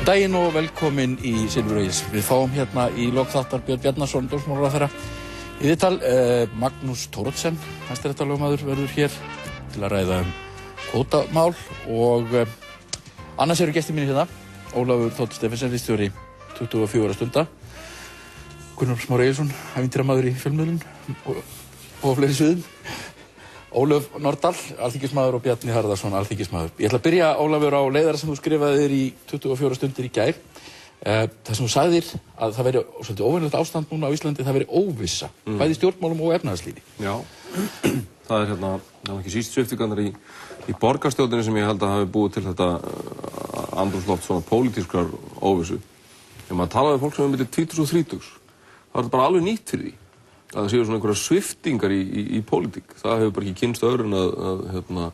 daginn og velkomin í Silfurvegis. Við fáum hérna í lok þáttar Björn Bjarnason, dómsmálaráðherra, í viðtal. Magnús Thoroddsen, hæstaréttarlögmaður, verður hér til að ræða kvótamál og annars eru gestir mínir hérna. Ólafur Þ. Stephensen, ritstjóri 24 stunda. Gunnar Smári Egilsson, ævintýramaður í fjölmiðlun og fleiri sviðum. Ólöf Nordal, alþingismaður og Bjarni Harðarson, alþingismaður. Ég ætla að byrja, Ólafur, á leiðara sem þú skrifaðir í 24 stundir í gær. Það sem þú sagðir að það veri svolítið óvenjulegt ástand núna á Íslandi, það veri óvissa, bæði í stjórnmálum og efnahagslífi. Já, það er ekki síst sviptingarnar í borgarstjórninni sem ég held að hafi búið til þetta andrúmsloft svona pólitískrar óvissu. Þegar maður talaði við fólk sem milli 20 og 30, þá var þetta bara alveg nýtt fyrir því. Að það séu svona einhverjar sviptingar í pólitík. Það hefur bara ekki kynnst öðrun að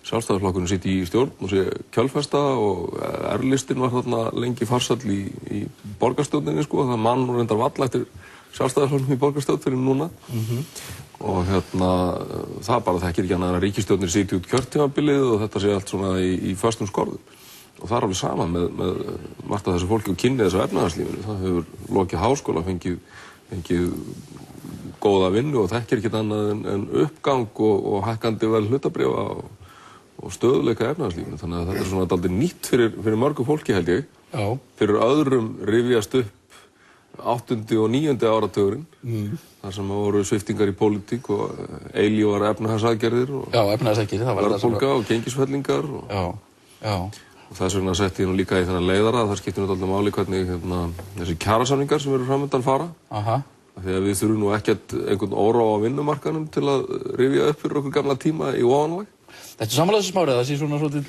Sjálfstæðisflokkurinn sitt í stjórn og sé kjölfesta og R-listinn var þarna lengi farsæll í borgarstjórninni, sko. Það mann og reyndar valla eftir Sjálfstæðisflokknum í borgarstjórn fyrir núna. Og það bara þekkir ekki annað að ríkisstjórnir sitji út kjörtímabilið og þetta sé allt svona í föstum skorðum. Og það er alveg sama með margt af þessu fólki og kynni þessu efnahagslífinu. Það hefur lokið háskóla, fengið góða vinnu og þekkir ekkert annað en uppgang og hækkandi vel hlutabréfa og stöðuleika efnahagslífinu. Þannig að þetta er svona dálítið nýtt fyrir mörgu fólki, held ég. Já. Fyrir öðrum rifjast upp 8. og 9. áratugurinn, þar sem voru sviptingar í pólitík og eilífar efnahagsaðgerðir og verðbólga og gengisfellingar. Og þess vegna setti ég nú líka í þennan leiðara að það skiptir nú dálítið máli hvernig þessi kjarasamningar sem eru framöndan fara. Þegar við þurfum nú ekkert einhvern óróa á vinnumarkaðnum til að rifja upp fyrir okkur gamla tíma í ofanlag. Þetta er samanlega þessi Smári, það sé svona svolítið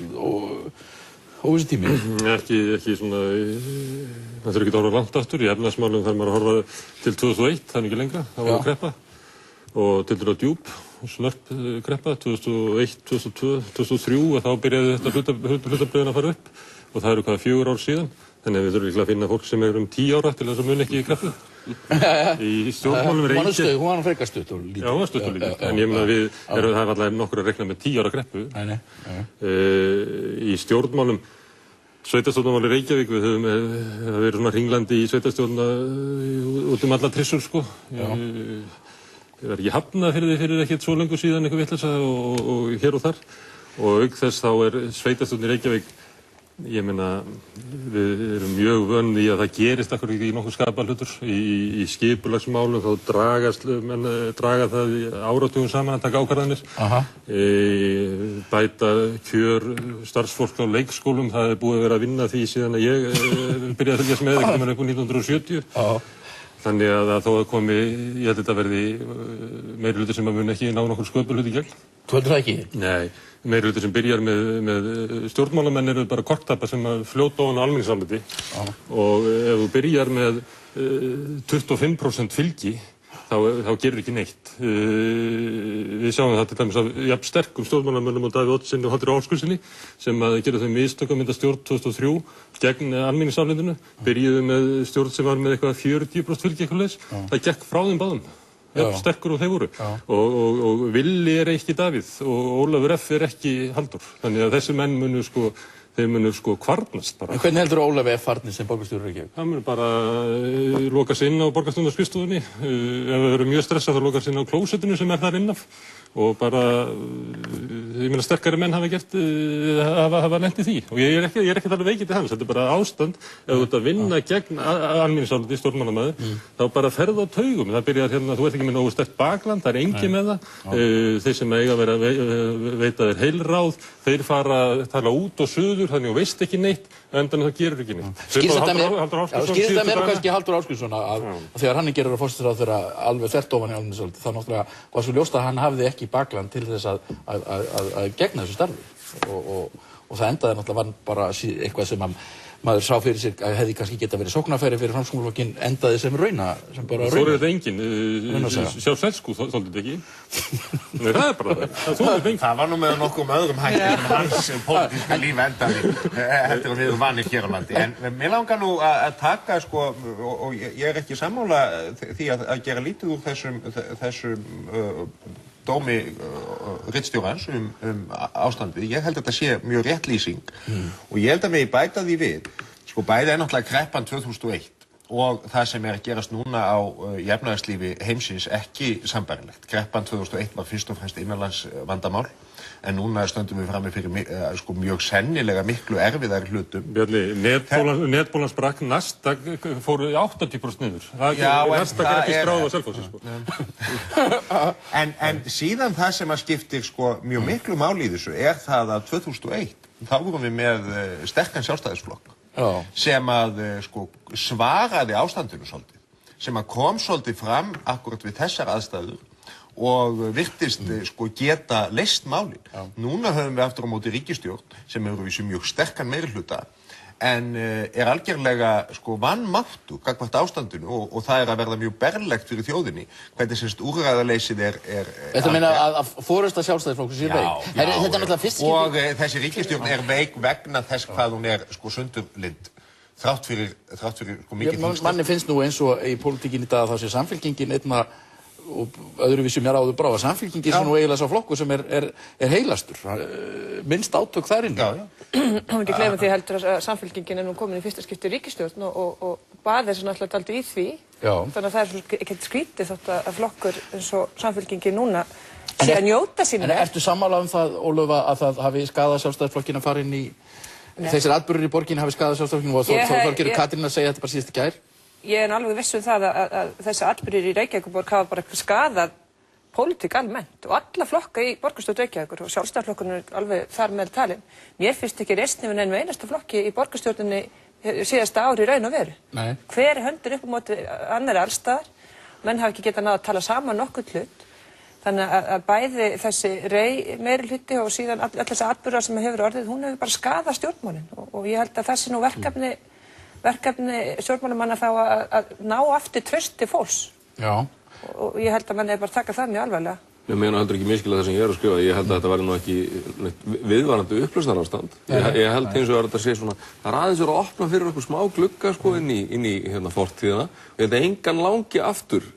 óvissi tími. Ekki svona, það þurfi ekki að horfa langt aftur. Í efnahagsmálum þarf maður að horfa til 2001, það er ekki lengra, það var kreppa. Og til dæmis djúp, snörp kreppa, 2001, 2002, 2003 og þá byrjaði þetta hlutabréfin að fara upp. Og það eru hvað 4 ár síðan. Þannig að við þurfum líklega að finna fólk sem er 10 ára til þess að mun ekki í kreppu. Í stjórnmálum er engin... Hún var frekar stutt og lítið. Já, hún var stutt og lítið. En ég meina það er allavega nokkur að rekna með 10 ára kreppu. Í stjórnmálum, sveitarstjórnarmál í Reykjavík, við höfum verið svona hringlandi í sveitarstjórna út alla trissur, sko. Ég var ekki hafnað fyrir ekkert svo lengur síðan eitthvað vitleysa og hér og þar. Og auk þess þá er sveitarstjórn í Reykjavík, ég meina, við erum mjög vön í að það gerist akkur í nokkuð skapahlutur. Í skipulagsmálum þá draga það áratugum saman að taka ákvarðanir. Bæta kjör starfsfólk á leikskólum, það er búið að vera að vinna því síðan að ég byrjaði að fylgjast með ekkert með 1970. Þannig að þó að komi, ég held að þetta verði meiri hluti sem að mun ekki ná nokkur sköpulhluti í gegn. Þú heldur það ekki? Nei, meiri hluti sem byrjar með stjórnmálamenn eru bara korktappa sem að fljóta ofan á almenningsáliti. Og ef þú byrjar með 25% fylgi, þá gerir ekki neitt. Við sjáum það til dæmis af jafn sterkum stjórnmálamönnum og Davíð Oddssyni og Hallgrími Ásgrímssyni sem að gera þau mistök að mynda stjórn 2003 gegn almenningsálitinu. Byrjuðu með stjórn sem var með eitthvað 40% fylgi eitthvað leys. Það gekk frá þeim báðum. Jafn sterkur og þeir voru. Og Villi er ekki Davíð og Ólafur F. er ekki Halldór. Þannig að þessi menn munu kvarnast bara. En hvernig heldur Ólafur F. farnir sem borgarstjóri Reykjavík? Það mun bara loka sig inn á borgarstjórnarskrifstofunni. Ef það eru mjög stressað þá loka sig inn á klósettinu sem er þar innaf. Og bara, ég meina sterkari menn hafa lent í því. Og ég er ekki alveg veikindi hans, þetta er bara ástand. Ef þú ert að vinna gegn almenningsáliti stjórnmálamaður, þá bara ferðu á taugum. Það byrjar hérna, þú ert ekki með nógu sterkt bakland, það er engin með það. Þeir sem eiga að vera veita þér heilráð, þeir fara að tala út og suður, þannig þú veist ekki neitt, endan það gerur ekki neitt. Skýrst þetta mér kannski Halldór Ásgrímsson að þegar hann gerur að forsætisráðherra alveg þvert ofan í almenningsáliti, þá náttúrulega var svo ljóst að hann hafði ekki bakland til þess að gegna þessu starfi og það endaði náttúrulega bara eitthvað sem maður sá fyrir sér að hefði kannski geta verið sóknarfæri fyrir Framsóknarflokkinn, endaði sem rauna, sem bara rauna. Þórir þetta enginn, sjálf Selsku þoldi þetta ekki. Nei, það er bara það. Það þórir þetta enginn. Það var nú með nokkuð öðrum hætti en hans pólitíska líf endaði heldur og niður vanir hér á landi. En mér langar nú að taka, sko, og ég er ekki sammála því að gera lítið úr þessum dómi ritstjórans ástandið. Ég held að þetta sé mjög rétt lýsing og ég held að megi bæta því við Sko bæði náttúrulega kreppan 2001 og það sem að gerast núna á í efnahagslífi heimsins ekki sambærilegt. Kreppan 2001 var fyrst og fremst innanlands vandamál, en núna stöndum við frammi fyrir sko mjög sennilega miklu erfiðari hlutum. Bjarni, netbólan sprakk, Nasdaq fór 80% niður. Nasdaq ekki skráð á Selfossi, sko. En síðan það sem að skiptir sko mjög miklu máli í þessu það að 2001, þá vorum við með sterkan sjálfstæðisflokk. Sem að sko svaraði ástandinu svolítið, sem að kom svolítið fram akkurat við þessar aðstæður og virtist sko geta leyst málin. Núna höfum við aftur á móti ríkisstjórn sem hefur vissu mjög sterkan meirihluta en algjörlega sko vanmáttu gagnvart ástandinu og það að verða mjög berlegt fyrir þjóðinni hvernig semst úrræðaleysið Þetta meina að forysta sjálfstæðisflokksins sé veik? Þetta náttúrulega fyrst og þessi ríkisstjórn veik vegna þess hvað hún sko sundurlynd þrátt fyrir sko mikið þingstað. Manni finnst nú eins og í pólitíkinni í dag að þá sé Samfylkingin einna og öðruvísi mér áður brá að Samfylkingin sem nú eiginlega sá flokkur sem heilastur, minnst átök þar inni. Hún ekki gleyma því heldur að Samfylkingin nú komin í fyrsta skipti ríkisstjórn og baði þessu náttúrulega dálítið í því. Þannig að það svo ekkert skrítið þótt að flokkur eins og Samfylkingin núna sé að njóta sín. En ertu sammála það, Ólöf, að það hafi skaðað sjálfstæðisflokkinn að fara inn í þessir atburðir í borginni hafi skaðað sjálfstæðisflokkinn og Þorgerður Katrín að segja þetta bara síðast í gær? Ég alveg viss það að þessi atburðir í Reykjavíkurborg hafa bara skaðað pólitík almennt og alla flokka í borgarstjórn Reykjavíkur og sjálfstæðisflokkurinn alveg þar með talin. Mér finnst ekki reisn yfir neinum einasta flokki í borgarstjórninni síðasta ári í raun og veru. Hver höndur upp á móti annarri allstaðar, menn hafa ekki getað náð að tala saman nokkurn hlut. Þannig að bæði þessi meirihluti og síðan all þessi atburðar sem hefur orðið, hún hefur bara skaðað stjórnmálin og ég held að það sé nú verkefni stjórnmálamanna þá að ná aftur trausti fólks. Og ég held að mann bara taka það mjög alvarlega. Ég meina heldur ekki miskilað það sem ég að skrifa. Ég held að þetta væri nú ekki viðvarandi upplausnarástand. Ég held hins vegar að þetta sé svona, það aðeins að opna fyrir okkur smá glugga sko inn í fortíðina. Og þetta engan langi aftur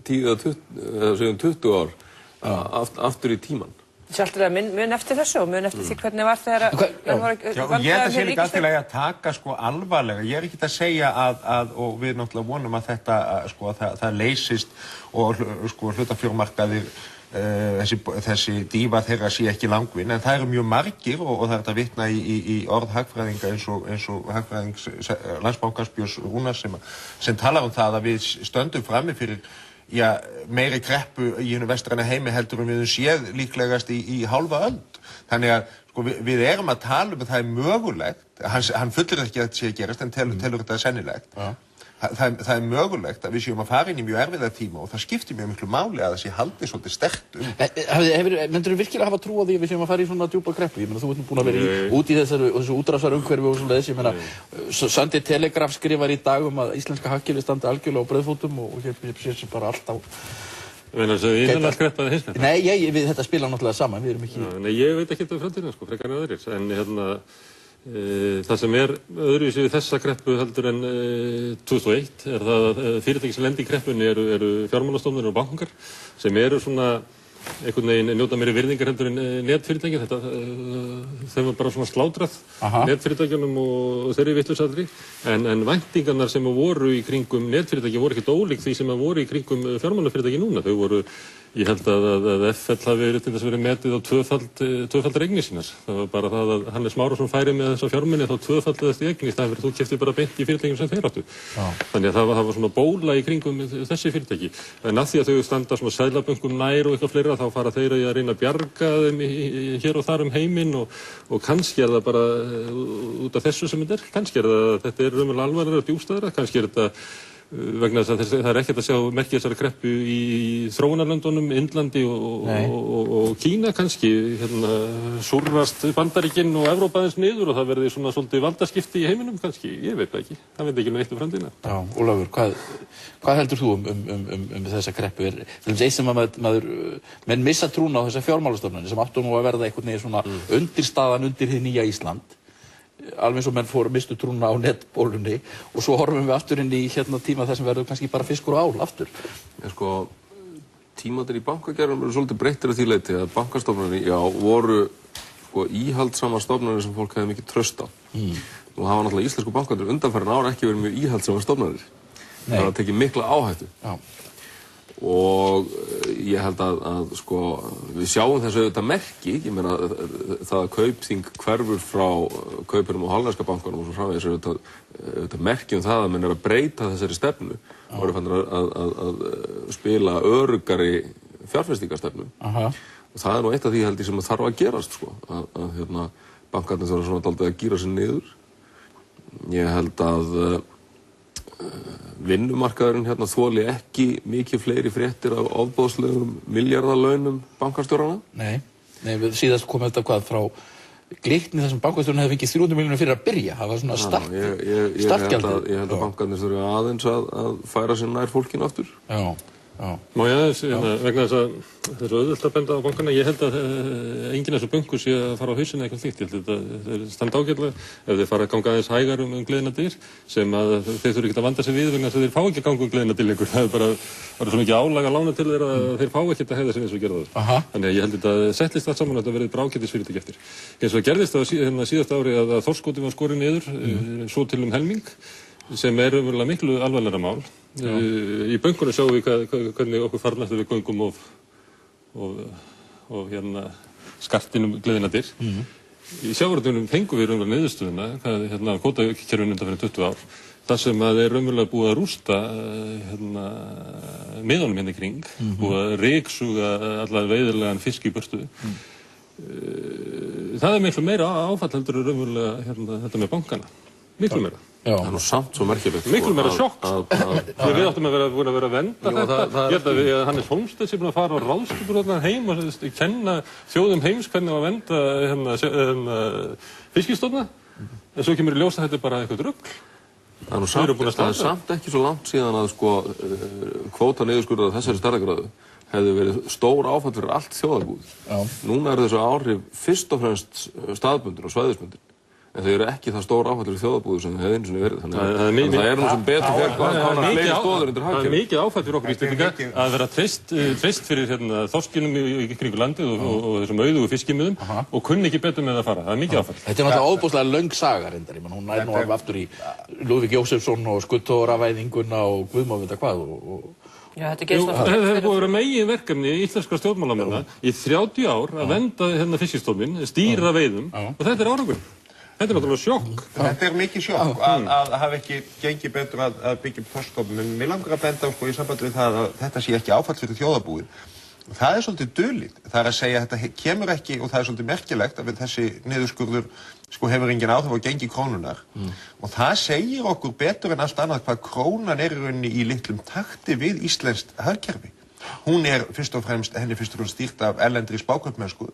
20 ár aftur í tíman. Sjálfur að mun eftir þessu og mun eftir því hvernig var þegar ég held að sé líka alltaf að taka sko alvarlega. Ég ekki að segja að og við náttúrulega vonum að þetta sko það leysist og sko hlutafjármarkaðir þessi dífa þeirra sé ekki langvinn, en það eru mjög margir og það að vitna í orð hagfræðinga eins og hagfræðings Landsbankans Björns Rúnars sem talar það að við stöndum frammi fyrir meiri kreppu í hinu vestræna heimi heldur við séð líklegast í hálfa öld. Þannig að sko, við erum að tala að það mögulegt, hann fullir ekki að þetta sé að gerast en telur þetta sennilegt. Það mögulegt að við séum að fara inn í mjög erfiða tíma og það skiptir mjög miklu máli að það sé haldið svolítið sterkt Myndirðu virkilega hafa trú á því að við séum að fara í svona djúpa kreppu? Ég meina, þú ert nú búin að vera út í þessu útrásarumhverfi og svoleiðis. Ég meina, Sunday Telegraph skrifar í dag að íslenska hagkerfið standi algjörlega á brauðfótum og hér sé bara allt á. Innanlands kreppa eða heimskreppa? Nei, þetta spila náttúrulega saman, við erum ekki. Nei, ég veit ekki um framtíðina sko, frekar en aðrir, en það sem öðruvísi við þessa kreppu heldur en 2001 það að fyrirtæki sem lendi í kreppunni eru fjármálastofnanir og bankar sem eru svona einhvern veginn njóta meiri virðingar heldur en netfyrirtæki. Þeim var bara svona slátrað netfyrirtækjunum og þeirri vittlausatri en væntingarnar sem voru í kringum netfyrirtæki voru ekkert ólík því sem voru í kringum fjármálafyrirtæki núna. Þau voru, ég held að FL hafi verið metið á tvöfaldar eignir sínar. Það var bara það að Hannes Márusson færi með þessa fjármuni þá tvöfaldaðist í eignir í staðinn fyrir þú keyptir bara beint í fyrirtækjum sem þeir áttu. Þannig að það var svona bóla í kringum þessi fyrirtæki. En að því að þau standa svona seðlabönkum nær og eitthvað fleira þá fara þeir að reyna að bjarga þeim hér og þar heiminn og kannski það bara út af þessu sem þetta kannski þetta raunverulega alvarlega djúpstæðara, kannski þetta vegna þess að það ekkert að sjá merki þessari kreppu í þróunarlöndunum, Indlandi og Kína kannski, súrrast Bandaríkin og Evrópa aðeins niður og það verði svona svolítið valdaskipti í heiminum kannski, ég veit það ekki, það veit ekki neitt framtíðina. Já, Ólafur, hvað heldur þú um þessa kreppu? Eitt sem menn missa trúna á þessa fjármálastofnanir sem áttu nú að verða einhvern veginn svona undirstaðan undir hið nýja Ísland. Alveg eins og menn mistu trúna á netbólunni og svo horfum við aftur inn í tíma þar sem verður kannski bara fiskur og ál aftur. Sko, tímarnir í bankakerfinu eru svolítið breyttir að því leyti að bankastofnanir, voru sko íhaldsamar stofnanir sem fólk hefði mikið traust á. og hafa náttúrulega íslensku bankarnir undanfarin ára ekki verið mjög íhaldsamar stofnanir. Það hafa tekið mikla áhættu. Já. Og ég held að sko, við sjáum þessu auðvitað merki, ég meina það að Kaupþing hverfur frá kaupunum á hollenska bankanum og svo framvegis auðvitað merki það að menn að breyta þessari stefnu og eru fannir að spila öruggari fjárfestingarstefnu. Og það nú eitt af því held ég sem þarf að gerast sko, að bankarnir þarf svona dálítið að gíra sig niður. Ég held að vinnumarkaðurinn þoli ekki mikið fleiri fréttir af ofboðslegum milljarðalaunum bankastjórana. Nei, við síðast kom þetta hvað frá Glitni þar sem bankastjórinn hefði fengið 300 milljónir fyrir að byrja. Það var svona startgjaldið. Ég held að bankarnir þurfi aðeins að færa sér nær fólkinu aftur. Já. Má ég aðeins, vegna þess að það er auðvelt að benda á bankana, ég held að enginn þessu bönkur sé að fara á hausinn eitthvað slíkt. Ég held að þeir standa ágætlega ef þeir fara að ganga aðeins hægar gleðina dyr sem að þeir þurfi ekki að vanda sig við vegna þess að þeir fá ekki að ganga gleðina dyr lengur. Það er bara svo mikið álag að lána til þeirra að þeir fá ekki að hegða sig eins og gera það. Þannig að ég held að þetta settist allt saman að þetta verði bráðgætisfyrirtæki eftir. Eins og gerðist það síðasta ári að þorskkvótinn var skorinn niður svo til helming sem raunverulega miklu alvarlegra mál. Í bönkunum sjáum við hvernig okkur farnast við göngum og skartinum gleðina dyr. Í sjávarútveginum fengum við raunverulega niðurstöðuna, kvótakerfinu undanfarin 20 ár, þar sem að þeir raunverulega búið að rústa miðunum í kring, búið að ryksuga allar veiðarlegan fisk í burtu. Það miklu meira áfall heldur raunverulega þetta með bankana. Miklu meira. Það er nú samt svo merkilegt. Miklu meira sjokk. Við áttum að vera að venda þetta. Ég held að Hannes Hólmsteinn sé búinn að fara á ráðstefnur þarna heim og kenna þjóðum heims hvernig að venda fiskistofna. En svo kemur í ljós að þetta er bara eitthvað rugl. Það er samt ekki svo langt síðan að kvóta niðurskurðar þessari stærðargráðu hefði verið stór áfall fyrir allt þjóðarbúið. Núna eru þessu áhrif fyrst og fremst staðbundin og svæðisbundin. En þau eru ekki það stór áfall fyrir þjóðarbúið sem þau hefði einu sinni verið. Þannig að það er nú sem betur fyrir hvaðan fleiri stóður undir hagkerfið. Það er mikið áfall fyrir okkur Íslendinga að vera treyst fyrir þorskinum í kringu landið og þessum auðugu fiskimiðum og kunni ekki betur með að fara. Það er mikið áfall. Þetta er náttúrulega óbúslega löng saga reyndar. Hún nær nú alveg aftur í Lúðvík Jósefsson og Skuttóravæðinguna og Guð má vita hvað. Já, þetta gerist það hefur búið að vera meginverkefni íslenskra stjórnmálamanna í 30 ár að venda fiskistofninn, stýra veiðum og þetta er árangurinn. Þetta er náttúrulega sjokk. Þetta er mikið sjokk að hafa ekki gengið betur að byggja upp þorskstofninn. En mér langar að benda í sambandi við það að þetta sé ekki áfall fyrir þjóðarbúið. Það er svolítið dulið. Það er að segja að þetta kemur ekki, og það er svolítið merkilegt að þessi niðurskurður hefur engin áhrif á gengi krónunnar. Og það segir okkur betur en allt annað hvað krónan er í rauninni í litlum takti við íslenskt hagkerfi. Hún er henni fyrst og fremst stýrt af erlendri spákaupmennsku.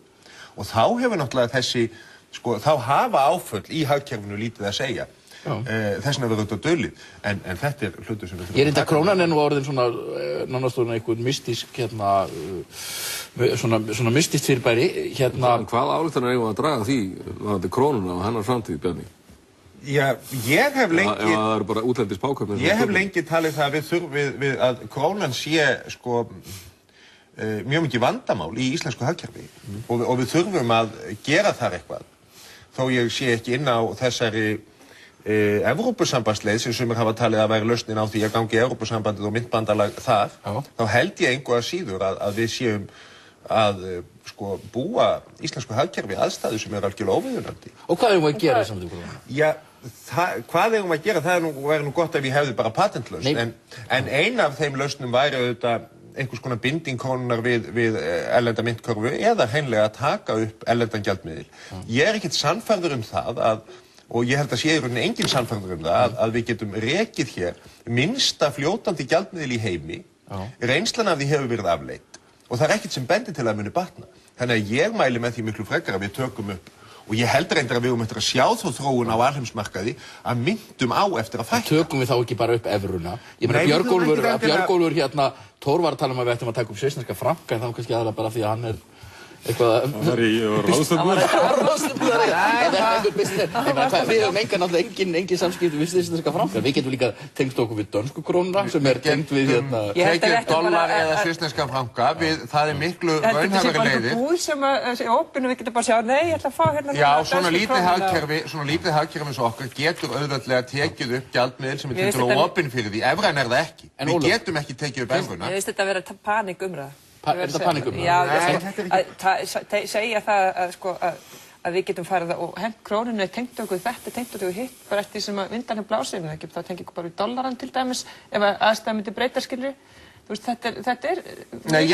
Og þá hefur náttúrulega þá hafa áföll í hagkerfinu lítið að segja. Þess vegna verður þetta dulið. En þetta er hlutur sem við þurfum Ég reyndi að krónan er nú orðin svona nánast einhvern mystísk svona mystískt fyrirbæri Hvað ályktanir eigum að draga því varðandi krónuna og hennar framtíð, Bjarni? Já, ég hef lengi Ef það eru bara útlendis spákaupmenn Ég hef lengi talið það að krónan sé mjög mikið vandamál í íslensku hagkerfi og við þurfum að gera þar eitthvað. Þó ég sé ekki inn á þessari Evrópusambandsleið sem sumir hafa talið að væri lausnin á því að gangi Evrópusambandið og myntbandalag þar, þá held ég engu að síður að við séum að búa íslensku hagkerfi aðstæðu sem er algjörlega óviðunandi. Og hvað eigum við að gera saman til krónan? Já, hvað eigum við að gera? Það væri nú gott ef ég hefði bara patentlausn, en ein af þeim lausnum væri auðvitað einhvers konar binding krónunar við erlenda myntkörfu eða hreinlega að taka upp erlendan gjaldmiðil. Ég er ekkert sannfærður það og ég held að sé í rauninni engin sannfærður það að við getum rekið hér minnsta fljótandi gjaldmiðil í heimi. Reynslan af því hefur verið afleitt og það er ekkert sem bendir til að muni batna. Þannig að ég mæli með því miklu frekar að við tökum upp og ég held reyndar að við eftir að sjá þá þróun á alheimsmarkaði að myndum á eftir að fækka. Tökum við þá ekki bara upp evruna? Ég meina Björgólfur Thor var að tala um að við ættum að taka upp svissneska franka en þá kannski aðalega bara því að hann er eitthvað var ráðstefnu. Við höfum engin samskipti við íslenska franka. Við getum líka tengst okkur við dönsku krónuna sem tengt við tekið dollar eða svissneska franka. Það miklu raunhæfari leiðir. Þetta sé bara búð sem er opin og við getum bara að sjá, nei, ég ætla að fá hérna Já, svona lítið hagkerfi eins og okkar getur auðveldlega tekið upp gjaldmiðil sem tiltölulega opin fyrir því. Evran það ekki. Við getum ekki tekið upp evruna. Ég veist þetta að vera paníkumræða. Er þetta paníkumræða? Já, segja það að við getum farið og hent krónunni, tengt okkur þetta, tengt okkur hitt, bara eftir því sem að vindan blásið, þá tengið okkur bara í dollarann til dæmis, ef aðstæða myndi breyta, skilur. Þú veist, þetta er... Nei,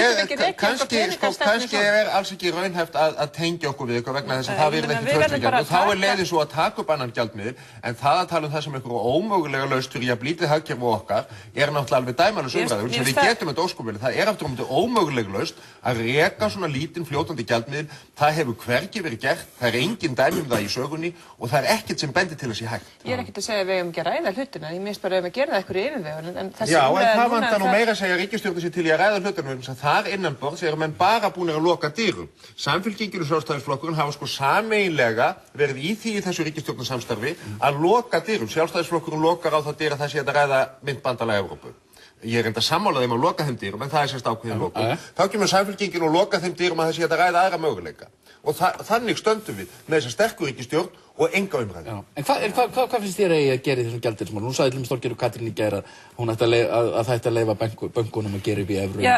kannski alls ekki raunhæft að tengja okkur við eitthvað vegna þess að það verður ekki traustleikjandi og þá leiðin svo að taka upp annan gjaldmiðil en það að tala það sem einhverju ómögulega laust fyrir jafn lítið hagkerfi okkar náttúrulega alveg dæmalaus umræða. Við getum þetta óskaplega. Það aftur á móti ómögulega laust að reka svona lítinn fljótandi gjaldmiðil. Það hefur hvergi verið gert. Það engin dæmi það í sögunni og það ekkert sem bendir til að sé hægt. Ég ekkert að segja að við eigum ekki að ræða hlutina. Ég minnst bara að gera það einhverju yfirvegun. Já, en það vantar nú meira að segja ríkisstjórnin sé til í að ræða hlutunum sem þar innanborðs menn bara búnir að loka dyrum. Samfylkingin og Sjálfstæðisflokkurinn hafa sameiginlega verið í því í þessu ríkisstjórnarsamstarfi að loka dyrum. Sjálfstæðisflokkurinn lokar á það dyr að það sé að ræða myntbandalag Evrópu. Ég enda sammála þeim að loka þeim dyrum en það sérst ákveðin lokun. Þá kemur Samfylkingin og loka þeim dyrum að það sé að ræða aðra möguleika. Og þannig stöndum við með þessa sterku ríkisstjórn og enga umræðu. En hvað finnst þér að gera í þessum gjaldeyrismálum? Nú sagði Þorgerður Katrín í gær að það ætti að leyfa bönkunum að gera upp í evru. Já,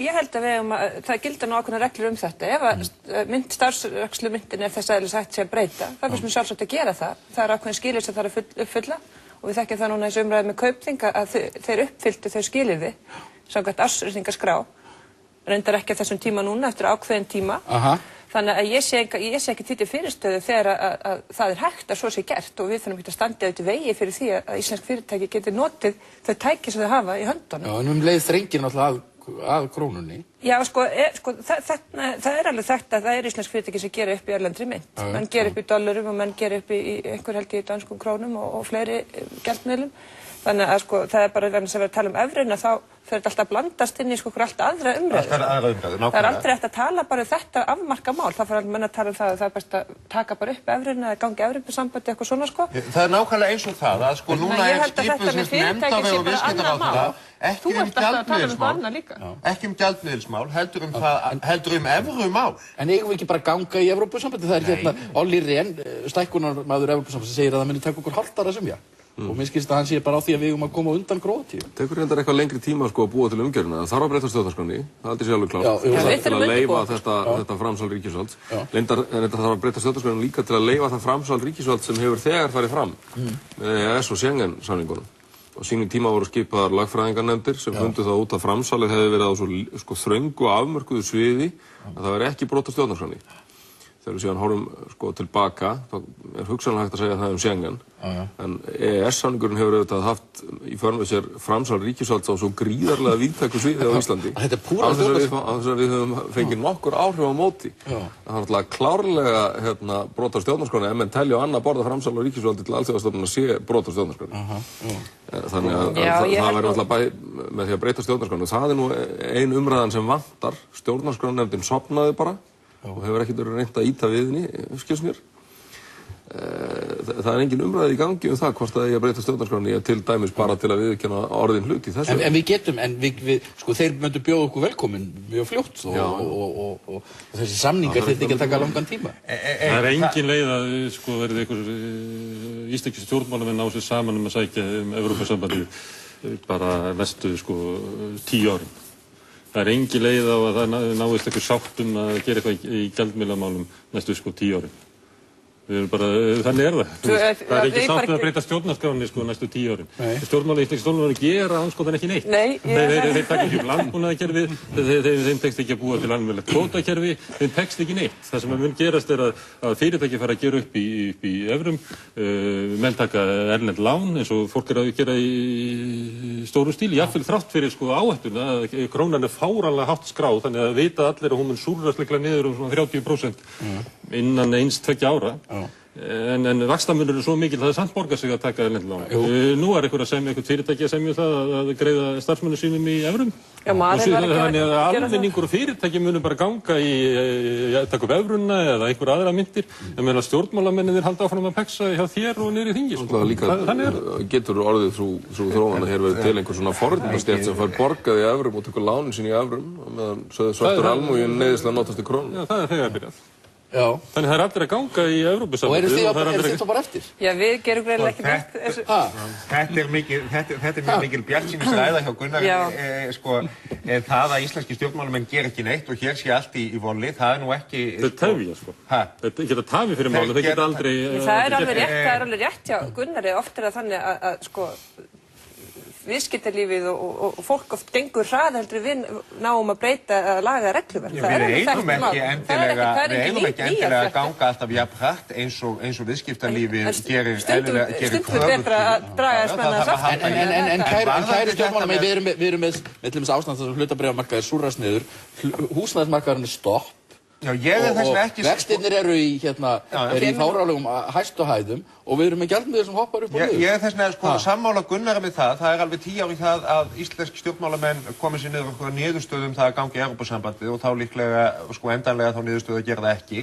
ég held að það gilda nú ákveðnar reglur þetta. Ef að starfsreglumyntin þess eðlis hægt sé að breyta, þá finnst mér sjálfsagt að gera það. Það ákveðin skilyrði sem þarf að uppfylla og við þekkjum það núna þessu umræðu með Kaupþing að þeir uppfylltu þau skilyrði samkvæmt ársreikningaskrá. Reyndar ekki á þessum tíma núna eftir ákveðin tíma. Þannig að ég sé ekki til fyrirstöðu þegar að það hægt að svo sé gert og við þurfum ekki að standa auðvitað vegi fyrir því að íslensk fyrirtæki geti notið þau tæki sem þau hafa í höndunum. Já, en leið þrengir náttúrulega að krónunni. Já, það alveg þekkt að það íslensk fyrirtæki sem gera upp í erlendri mynt. Menn gera upp í dollarum og menn gera upp í einhver held í danskum krónum og fleiri gjaldmiðlum. Þannig að það bara vegna sem við að tala evruna þá fer þetta alltaf að blandast inn í allt aðra umræðu. Það aldrei hægt að tala bara þetta afmarka mál. Það fyrir menn að tala það að það best að taka bara upp evruna eða gangi Evrópusambandi eitthvað svona Það nákvæmlega eins og það að núna skipuð sem nefnd á veg og viðskiptaráðherra ekki gjaldmiðilsmál, heldur evrumál. En eigum við ekki bara ganga í Evrópusambandi? Það hérna Olli Rehn, stækkunarmaður Evrópusambands, sem segir að það muni taka okkur hálft ára að semja. Og mér skilst að hann sé bara á því að við eigum að koma undan Króatíu. Tekur reyndar eitthvað lengri tíma að búa til umgjörðina. Það þarf að breyta stjórnarskránni, það heldur sér alveg klárt. Til að leyfa þetta framsal ríkisvalds. Reyndar þarf að breyta stjórnarskránni líka til að leyfa það framsal ríkisvalds sem hefur þegar farið fram með EES og Schengen samningunum. Á sínum tíma voru skipaðar lagfræðingarnefndir sem fundu það út að framsalið hefði verið á svo þröngu og afmörkuðu sviði að það væri ekki brot á stjórnarskránni. Þegar við síðan horfum tilbaka, þá hugsanlega hægt að segja það Schengen. En EES-samningurinn hefur auðvitað haft í för með sér framsal ríkisvalds á svo gríðarlega víðtæku sviði á Íslandi. Þetta púra stjórnarskrá. Á þess að við höfum fengið nokkur áhrif á móti. Það er náttúrulega klárlega brot á stjórnarskránni ef menn telja á annað borða framsal á ríkisvaldi til alþjóðastofnunar sé brot á stjórnarskránni. Þannig að það væri náttúrulega með því að breyta stjórnarskránni. Það nú ein umræðan sem vantar. Stjórnarskrárnefndin sofnaði bara og hefur ekkert verið reynt að ýta við henni, skils mér. Það engin umræði í gangi það hvort það eigi að breyta stjórnarskránni til dæmis bara til að viðurkenna orðin hlut í þessu. En við getum, þeir myndu bjóða okkur velkomin mjög fljótt og þessi samningar þetta ekki að taka langan tíma. Það engin leið að verði einhver íslenskir stjórnmálamenn á sig saman að sækja Evrópusambandið bara næstu 10 árin. Það engin leið á að það náist einhver sátt að gera eitthvað í gjaldmiðlamálum næstu 10 árin. Við erum bara, þannig það. Það ekki sátt að breyta stjórnarskránni næstu 10 árin. Stjórnmálamenn gera andskotan ekki neitt. Þeir taka ekki upp landbúnaðarkerfið, þeim tekst ekki að búa til almennilegt kvótakerfi, þeim tekst ekki neitt. Það sem mun gerast að fyrirtæki fara að gera upp í evrum, menn taka erlend lán eins og fólk að gera í stórum stíl, jafnvel þrátt fyrir áhættuna að krónan fáránlega hátt skráð, þannig að vita allir að hún mun súrrast líklega niður 30% innan 1-2 ára. En vaxtamunur svo mikil, það samt borgar sig að taka erlend lán. Nú einhver fyrirtæki að semja það að greiða starfsmönnum sínum í evrum. Já, maður var ekki Þannig að almenningur og fyrirtæki munum bara ganga í að taka upp evruna eða einhver aðra myntir. En meðan stjórnmálamennir halda áfram að pexa hjá þér og niður í þingi. Líka getur orðið þrú þróun að hér verið til einhver svona forréttindastétt sem fær borgað í evrum og tekur lánin sín í evrum meðan svartur almúginn neyðislega notast í krónum. Já, það þegar byrjað. Já. Þannig það allir að ganga í Evrópusambandið. Og eru þið þá bara eftir? Já, við gerum greinilega ekki neitt. Þetta er mjög mikil bjartsýnisræða hjá Gunnari, það að íslenski stjórnmálamenn ger ekki neitt og hér sé allt í voli, það nú ekki... Þetta tefja, Þetta geta tafið fyrir máli, það geta aldrei... Það er alveg rétt hjá Gunnari, oft er það þannig að viðskiptalífið og fólk oft gengur hraðar við náum að breyta að laga regluverk. Við eigum ekki endilega að ganga alltaf jafn hratt eins og viðskiptalífið gerir stundum betra að draga þess menna saft. En kæri stjórnmálamenn, við erum með til dæmis ástand þess að hlutabréfamarkaðir súrrast niður, húsnæðismarkaðurinn er stopp. Já, ég er þess vegna ekki... Og vextirnir eru í fárálegum hæstu hæðum og við erum með gjaldmiðil sem hoppar upp og niður. Ég er þess vegna sammála Gunnari með það. Það er alveg 10 ár í það að íslenski stjórnmálamenn komið sér niður okkur niðurstöðum það að ganga í Evrópusambandið og þá líklega, endanlega þá niðurstöðu að gera það ekki,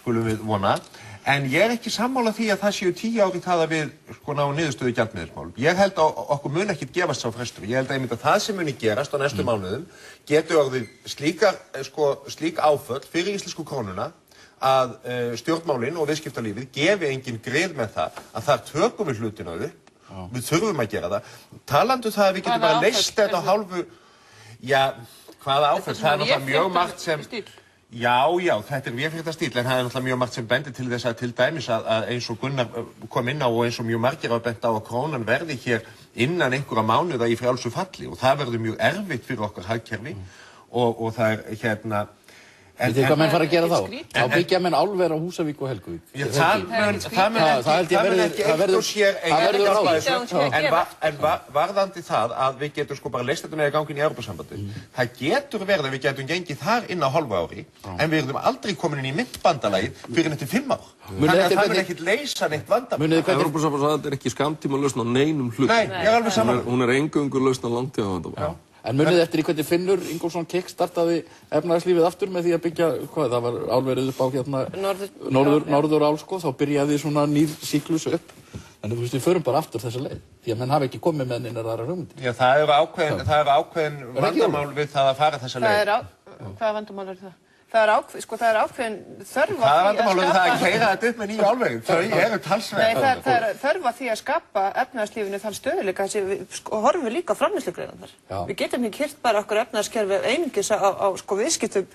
skulum við vona. En ég er ekki sammála því að það séu 10 ár í það að við náum niðurstöðu gjaldmiðilsmálum. Ég held að okkur mun ekkert gefast sá frestur. Ég held að það sem muni gerast á næstu mánuðum getur orðið slík áföll fyrir íslensku krónuna að stjórnmálin og viðskiptalífið gefi engin grið með það að þar tökum við hlutina upp. Við þurfum að gera það. Talandi það að við getum bara leyst þetta á hálfu... Já, hvaða áföll? Það er náttúrulega mjög margt sem... Já, þetta er véfréttastíl, en það er náttúrulega mjög margt sem bendir til þess að til dæmis að eins og Gunnar kom inn á og eins og mjög margir hafa bent á að krónan verði hér innan einhverja mánuða í frjálsu falli og það verður mjög erfitt fyrir okkar hagkerfi og það er Vitið þið hvað menn fara að gera þá? Þá byggja menn álver á Húsavík og Helguvík. Það mun ekki eitt og sér en varðandi það að við getum bara leyst þetta með ganginn í Evrópusambandið. Það getur verið að við getum gengið þar inn á hálfu ári en við erum aldrei komin inn í myntbandalagið fyrir eftir 5 ár. Þannig að það mun ekkert leysa neitt vandamál. Evrópusambandið er ekki skammtíma lausn á neinum hlut. Nei, ég er alveg saman. Hún er eingöngu lausn á langtímavandamál. En munið eftir í hvernig Finnur Ingólfsson kickstartaði efnahagslífið aftur með því að byggja, það var álverið upp á Norðurál, þá byrjaði svona nýr síklus upp. Þannig að við förum bara aftur þessa leið, því að menn hafa ekki komið með neinar aðra hugmyndir. Já, það eru ákveðin vandamál við það að fara þessa leið. Hvaða vandamál er það? Það er ákveðin þörf Það er vandamál við það að keyra þetta upp með nýju álverin. Þau eru talsverð. Nei, það er þörf að því að skapa efnahagslífinu þann stöðuleika sem við horfum líka á framleiðslugreinar þar. Við getum ekki keyrt bara okkur efnahagskerfi einungis á viðskiptum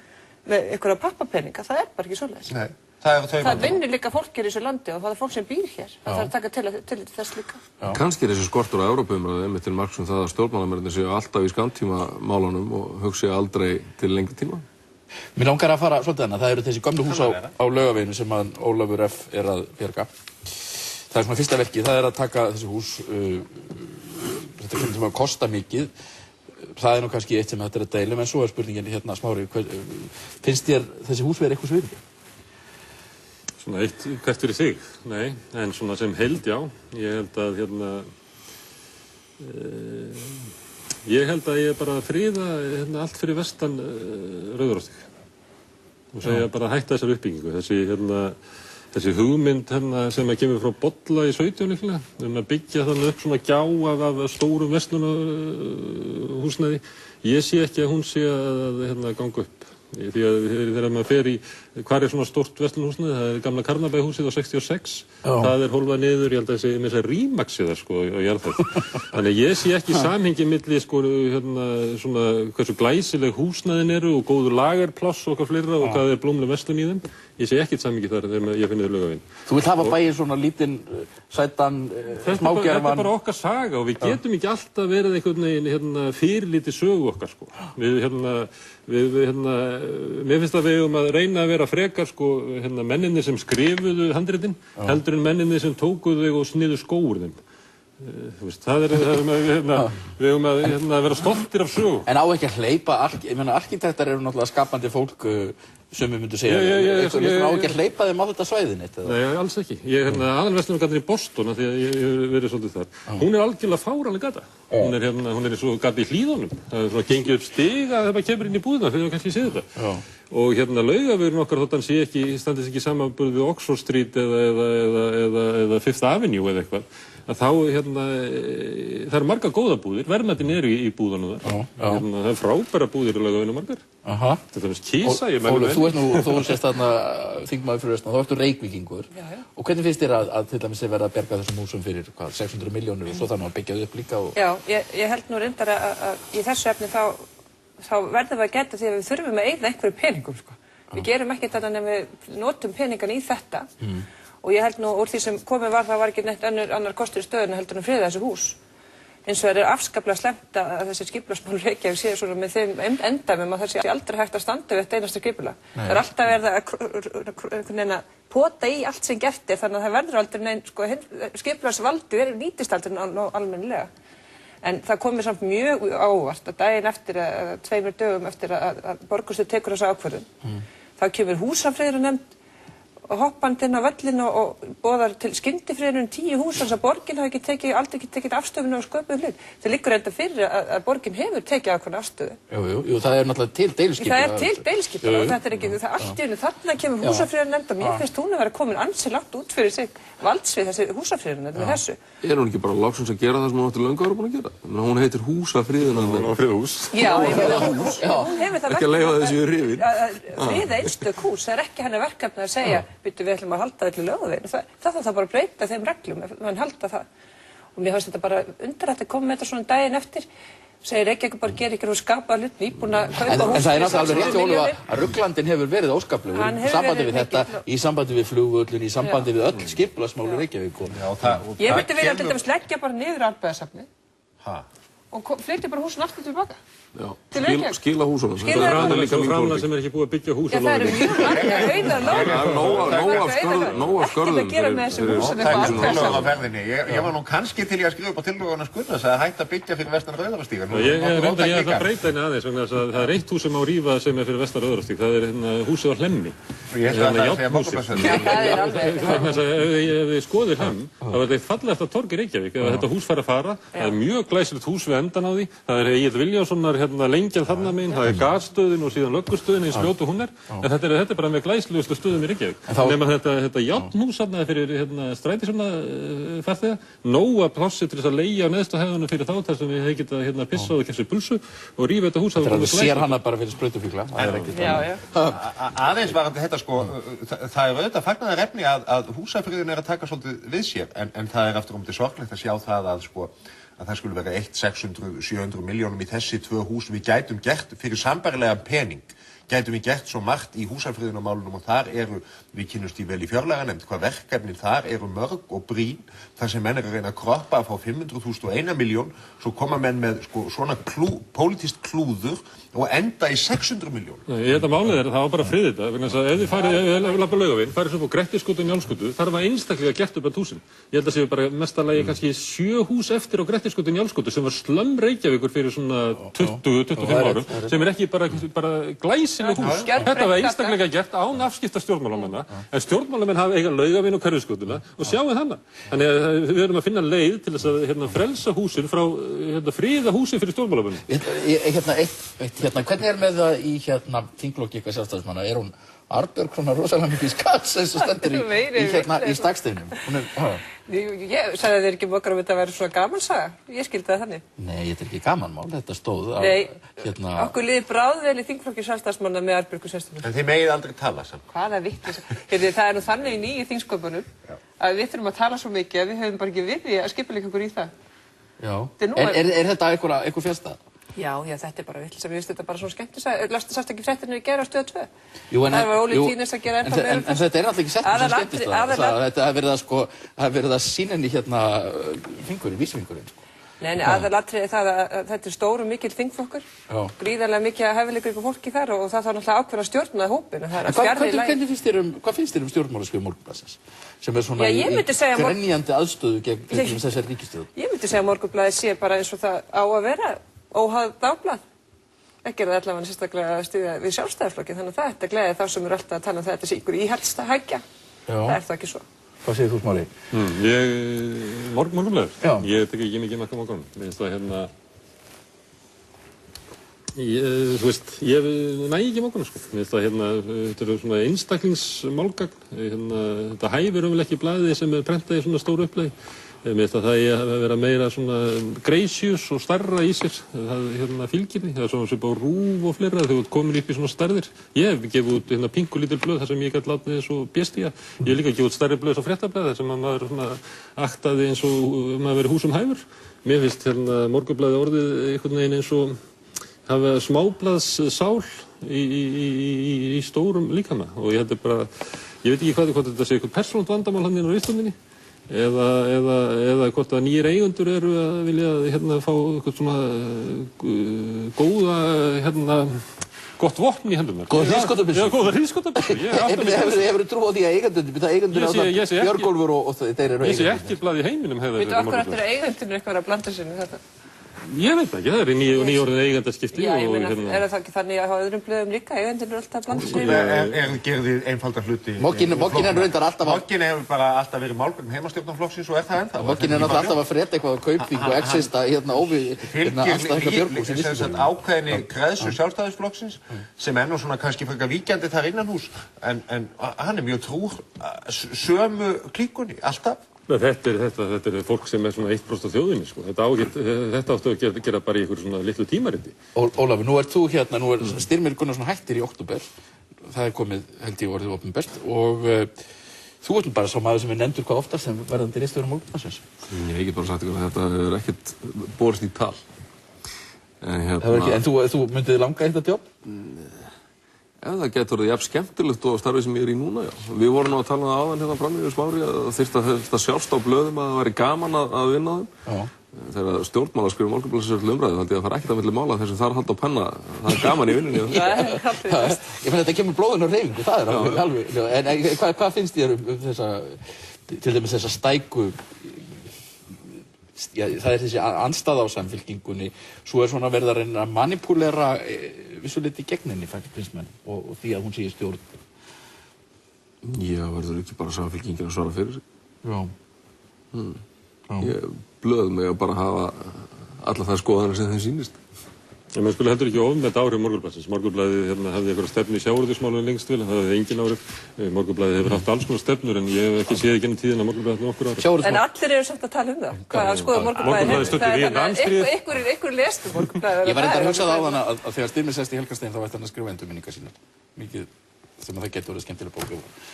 með einhverja pappapeninga. Það er bara ekki svoleiðis. Nei. Það vinnur líka fólk hér í þessu landi og það er fólk sem býr hér. Það þarf að taka til þess líka. Kannski er þessi skortur á Evrópuumræðu einmitt til marks það að stjórnmálamennirnir séu alltaf í skammtímamálunum og hugsi aldrei til lengri tíma. Mér langar að fara svolítið hana. Það eru þessi gömlu hús á Laugaveginu sem að Ólafur F. er að bjarga. Það er svona fyrsta verkið, það er að taka þessi hús, þetta finnst sem að kosta mikið. Það er nú kannski eitt sem þetta er að deilum, en svo er spurningin hérna Smári, finnst þér þessi hús verið eitthvað svirði? Svona eitt hvert fyrir sig, nei, en svona sem held, já. Ég held að ég held að ég bara friða allt fyrir vestan Rauðarárstíg og segja bara hætta þessari uppbyggingu. Þessi hugmynd sem kemur frá Bolla í 17 líklega, að byggja þannig upp svona gjá af stórum verslunarhúsnæði. Ég sé ekki að hún sé að ganga upp. Því að þegar maður fer í hvar er svona stórt verslunarhúsnæði, það er gamla Karnabæhúsið á 66, það er hólfað niður, ég held að segja með þess að rímaxið þar og jarðfætt. Þannig að ég sé ekki samhengi milli svona hversu glæsileg húsnæðin eru og góður lagerpláss og hvað fleira og hvað er blómleg verslun í þeim. Ég sé ekkert samhengi þar þegar ég finn þér Laugaveginn. Þú vilt hafa bæinn svona lítinn, sætan, smágerðan... Þetta er bara okkar saga og við getum ekki alltaf verið einhvern veginn fyrirlítið sögu okkar sko. Mér finnst að við eigum að reyna að vera frekar sko, menninni sem skrifuðu handritin heldur en menninni sem tókuðu þau og sniðu skóur þeim. Þú veist, við höfum að vera stoltir af sögu. En á ekki að hleypa, ég meina arkitektar eru náttúrulega skapandi fólk, sumir myndu segja, á ekki að hleypa þeim á þetta svæðin eitt? Nei, alls ekki. Aðalverslunargatan í Boston, af því að ég hef verið svolítið þar, hún er algjörlega fáranleg gata. Hún er eins og gata í Hlíðunum. Það er svona gengið upp stiga þegar maður kemur inn í búðina, þegar maður kannski séð þetta. Og Laugavegurinn okkar þótt hann standist ekki samanburð við Oxford Street eða Fifth Avenue eða eitthvað, að þá það eru margar góða búðir, verðmætin eru í búðunum þar. Það er frábæra búðir í Laugaveginum margar. Þetta er kísa, ég meina. Þú sést þarna þingmaður fyrir austan, þá ertu Reykvíkingur. Og hvernig finnst þér að til dæmis verða að berga þessum húsum fyrir 600 milljónir og svo þannig að byggja upp líka? Já, ég held nú reyndar að í þessu efni þá verðum við að geta því að við þurfum að eyða einhverju peningum, sko. Við gerum ekki þetta en við notum peningan í þetta. Og ég held nú úr því sem komið var, það var ekki neitt annar kostur í stöðuna heldur en friða þessu hús. Eins og það er afskaplega slemmt að þessi skipulagsmál Reykjavík séu svona með þeim endæmum að það sé aldrei hægt að standa við þetta einasta skipulag. Það er alltaf verið að pota í allt sem gert er, þannig að það verður aldrei neinn, sko, skipulagsvaldið nýtist aldrei almennilega. En það kom mér samt mjög ávart að daginn eftir, 2 dögum eftir að borgarstjórn tekur þessa ákvörðun, þá kemur húsafriðunarnefnd og hoppandi inn á völlin og boðar til skyndifriðun 10 hús, þannig að borgin hafi aldrei ekki tekið afstöðuna og sköpuð hlut. Það liggur enda fyrir að borgin hefur tekið ákveðna afstöðu. Jú, það er náttúrulega til deiliskipulag. Það er til deiliskipulag og þetta er ekki, það allt í einu þarna kemur húsafriðunarnefnd og mér finnst hún að vera komin ansi langt út fyrir sig valdsvið þessi húsafriðunarnefnd með þessu. Er hún ekki bara loksins að gera það sem hún átti löngu ára búin að gera? Hún heitir Húsafriðunarnefnd. Já, hún hefur það ekki að leyfa þessu í rifin. Friða einstök hús, það er ekki hennar verkefni að segja, við ætlum að halda öllu Laugaveginn. Það þarf bara að breyta þeim reglum ef mann halda það. Og mér finnst þetta bara undarlegt að koma með þetta svona daginn eftir. Segir Reykjavík bara gerir ekki skapað hlut nýbúin að kaupa hús. En það er náttúrulega alveg rétt hjá Ólöfu að rugglandinn hefur verið óskaplegur í sambandi við þetta, í sambandi við flugvöllin, í sambandi við öll skipulagsmál í Reykjavík. Ég myndi vilja til dæmis leggja bara niður Árbæjarsafnið og flytja bara húsin aftur tilbaka. Til Reykjavík. Skila húsunum. Það er framlag sem er ekki búið að byggja hús á Laugavegi. Það eru mjög margar nóg af skörðum. Ekkert að gera með þessi hús sem er bara tillögur á ferðinni. Ég var nú kannski til ég að skrifa upp á tillöguna Gunnars að hætta að byggja fyrir vestan Rauðarárstíg. Ég ætla að breyta henni aðeins vegna þess að það er eitt hús sem á rífa sem er fyrir vestan Rauðarárstíg. Það er húsið á Hlemmi. Ég ætla að segja Morgunblaðshöfn. Ef þið skoðir Hlemm, þá er þetta fallegasta torg í Reykjavík. Ef þetta hús fær að fara, það er mjög glæsilegt hús við endan á því. Það er Egill Vilhjálmssonar lengjan þarna megin, það er gasstöðin og síðan löggustöðin eins fljót og hún er. En þetta er bara með glæsilegustu stöðum í Reykjavík. Nema þetta járnhús þarna fyrir strætisvagnafarþega, nóga plássi til þess að leigja á neðstu hæðunum fyrir þá þar sem við geta pissað og kemst í pulsu og rífa þetta hús. Þetta sér hana bara fyrir sprautufíkla. Aðeins varandi þetta sko, það er auðvitað fagnaðarefni að húsafriðun er að taka svolítið við sér, en það er aftur sorglegt að sjá það að það skulle vera 600-700 milljónum í þessi 2 hús. Við gætum gert fyrir sambærilegan pening, gætum við gert svo margt í húsafriðunarmálunum og þar við kynnumst í vel í fjárlaganefnd, hvað verkefnin þar eru mörg og brýn, þar sem menn að reyna að kroppa að fá 500.000 og 1 milljón, svo koma menn með svona pólitískt klúður og enda í 600 milljón. Ég held að málið það var bara að friða þetta, vegna þess að ef þið farið labba Laugaveginn, farið svo på Grettisgötu og Njálsgötu, þar var einstaklega gert upp að húsin. Ég held að séu bara mestalagi kannski 7 hús eftir á Grettisgötu og Njálsgötu sem var slömm Reykjavíkur fyrir svona 20-25 árum, sem er ekki bara glæsileg hús. Þetta var einstaklega gert án afskipta stjórnmálamanna, en stjórnmálamenn hafa eiga Laugaveginn og Hverfisgötuna og sjáu hana. Þannig að við erum að finna leið til þess að frelsa húsin frá friða húsin fyrir stjórnmálamönnum. Hvernig er með það í þinglokki ykkar sjálfstæðismanna? Er hún Arnbjörg svona rosalega mikið skats eins og stendur í staksteinum? Ég sagði þér ekki okkar þetta væri svona gamansaga. Ég skildi það þannig. Nei, þetta er ekki gamanmál, þetta stóð á okkur liði bráðvel í þingflokki sjálfstæðismanna með Arnbjörgu sérstöku. En þið megið aldrei tala saman. Hvaða vitleysa. Það er nú þannig í nýju þingsköpunum að við þurfum að tala svo mikið að við höfum bara ekki við því að skipuleggja okkur í það. Já. Er þetta einhver fjárstaða? Já, þetta er bara vitleysa. Mér finnst þetta bara svona skemmtisaga. Sástu ekki fréttirnar í gær á Stöð 2? Það var Óli Tínes að gera ennþá meira. En þetta er alltaf ekki sett sem skemmtisaga. Þetta er verið að sýna henni vísvingurinn. Nei, aðalatriði það að þetta stór og mikil þingflokkur, gríðarlega mikið hæfileika ykkur fólki þar og það þarf náttúrulega ákveðna að stjórna hópinn. Hvað finnst þér stjórnmálaskrif Morgunblaðsins? Sem svona í grenjandi aðstöðu gegn þessari ríkisstjórn? Ég myndi segja að Morgunblaðið sé bara eins og það á að vera óháð dagblað. Ekki það allavega sérstaklega að styðja við Sjálfstæðisflokkinn, þannig að þetta gleði þá sem alltaf að tala um þetta sé ykkur íhelsta hækja. Það það ekki svo. Hvað segir þú, Smári? Morgunblaðið? Ég tek ekki mikið makka morgun. Mér finnst það þú veist, ég næ ekki morgun, sko. Mér finnst það þetta svona einstaklingsmálgagn. Þetta hæfir ekki blaðið sem prentað í svona stóru upplagi. Mér finnst það að vera meira svona gracious og stærra í sér. Það fylgirni, það svona svipað á RÚV og fleira, þegar þú ert komin upp í svona stærðir. Ég hef gefið út pinkulítil blöð þar sem ég gæti látið eins og béstíja. Ég hef líka gefið út stærri blöð eins og fréttablaðið þar sem maður svona aktaði eins og maður verið húsum hæfur. Mér finnst Morgunblaðið orðið einhvern veginn eins og hafa smáblaðs sál í stórum líkama. Og ég bara, ég veit ekki hvað þetta sé eitthvað persónugt vandamál hann inn á ritstjórninni. Eða hvort að nýjir eigendur eru að vilja fá eitthvað svona góða gott vopn í hendurnar. Góða hríðskotabyssu? Já, góða hríðskotabyssu. Hefur þú trú á því að eigendur Björgólfur og þeir eru eigendur? Ég sé ekki blað í heiminum hefur þetta. Veitu, af hverju ættu eigendurnir eitthvað að blanda sér með þetta? Ég veit ekki, það er nýjórðin eigendaskipti. Já, ég meina, er það ekki þannig að á öðrum blöðum líka, eigendurnir eru alltaf að blanda sér? Gerði einfaldar hluti. Mogginn er reyndar alltaf að... Mogginn hefur bara alltaf verið málgagn heimastjórnarflokksins og er það ennþá. Mogginn er alltaf að frétta eitthvað á Kaupþing og exista afstæðingar Björgólfs. Fylgir ákveðinni græðsu Sjálfstæðisflokksins sem er nú svona kannski frekar víkjandi þar innanhús en hann er mjög trúr sömu klíkunni, alltaf. Þetta er fólk sem er svona 1% af þjóðinni, sko. Þetta áttu að gera bara í einhverju svona litlu tímariti. Ólafur, nú ert þú nú er Styrmir Gunnarsson hættir í október. Það er komið, held ég, orðið opinbert og þú ert bara sá maður sem er nefndur hvað oftast sem verðandi ritstjóri Morgunblaðsins. Ég get bara sagt ykkur að þetta hefur ekkert borist í tal. En þú myndið langa í þetta jobb? Ef það getur orðið jafn skemmtilegt og starfið sem ég er í núna, já. Við vorum nú að tala áðan fram í Smári að það þyrfti að sjást á blöðum að það væri gaman að vinna þeim. Þegar stjórnmálaskrif Morgunblaðsins er til umræðu, þá held ég að það fara ekkert að milli mála þess að það er halda á penna. Það er gaman í vinnunni. Ég finn þetta kemur blóðin og hreyfingu, það er alveg. En hvað finnst þér til dæmis þessa stæku? Það er þessi andstaða á Samfylkingunni, svo er svona verið að reyna að manipúlera vissuleyti gegn henni, finnst menn, og því að hún sé í stjórn. Já, verður ekki bara Samfylkingin að svara fyrir sig? Já. Blöð mig að bara hafa alla þær skoðanir sem þeim sýnist. En maður skulle heldur ekki ofmeta áhrif Morgunblaðsins. Morgunblaðið hafði einhverja stefnu í sjávarútvegsmálum lengst vel, það hafði engin áhrif. Morgunblaðið hefur haft alls konar stefnur en ég hef ekki séð í gennum tíðina Morgunblaðið með okkur áhrif. En allir eru samt að tala um það. Hvað skoða Morgunblaðið? Ykkur lestu Morgunblaðið. Ég var reyndar að hugsa það á þann að þegar Styrmir sest í Helgastein þá ætti hann að skrifa endurminningar sínar. Mikið sem að það getur verið skemmtileg bók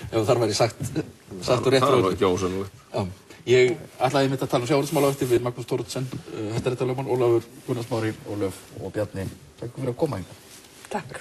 ef þar væri sagt og rétt það var ekki ósennilegt. Ég ætlaði að tala um sjávarútvegsmál á eftir við Magnús Thoroddsen, hæstaréttarlögmann, Ólafur Gunnar Smári, Ólöf og Bjarni. Takk fyrir að koma hingað. Takk.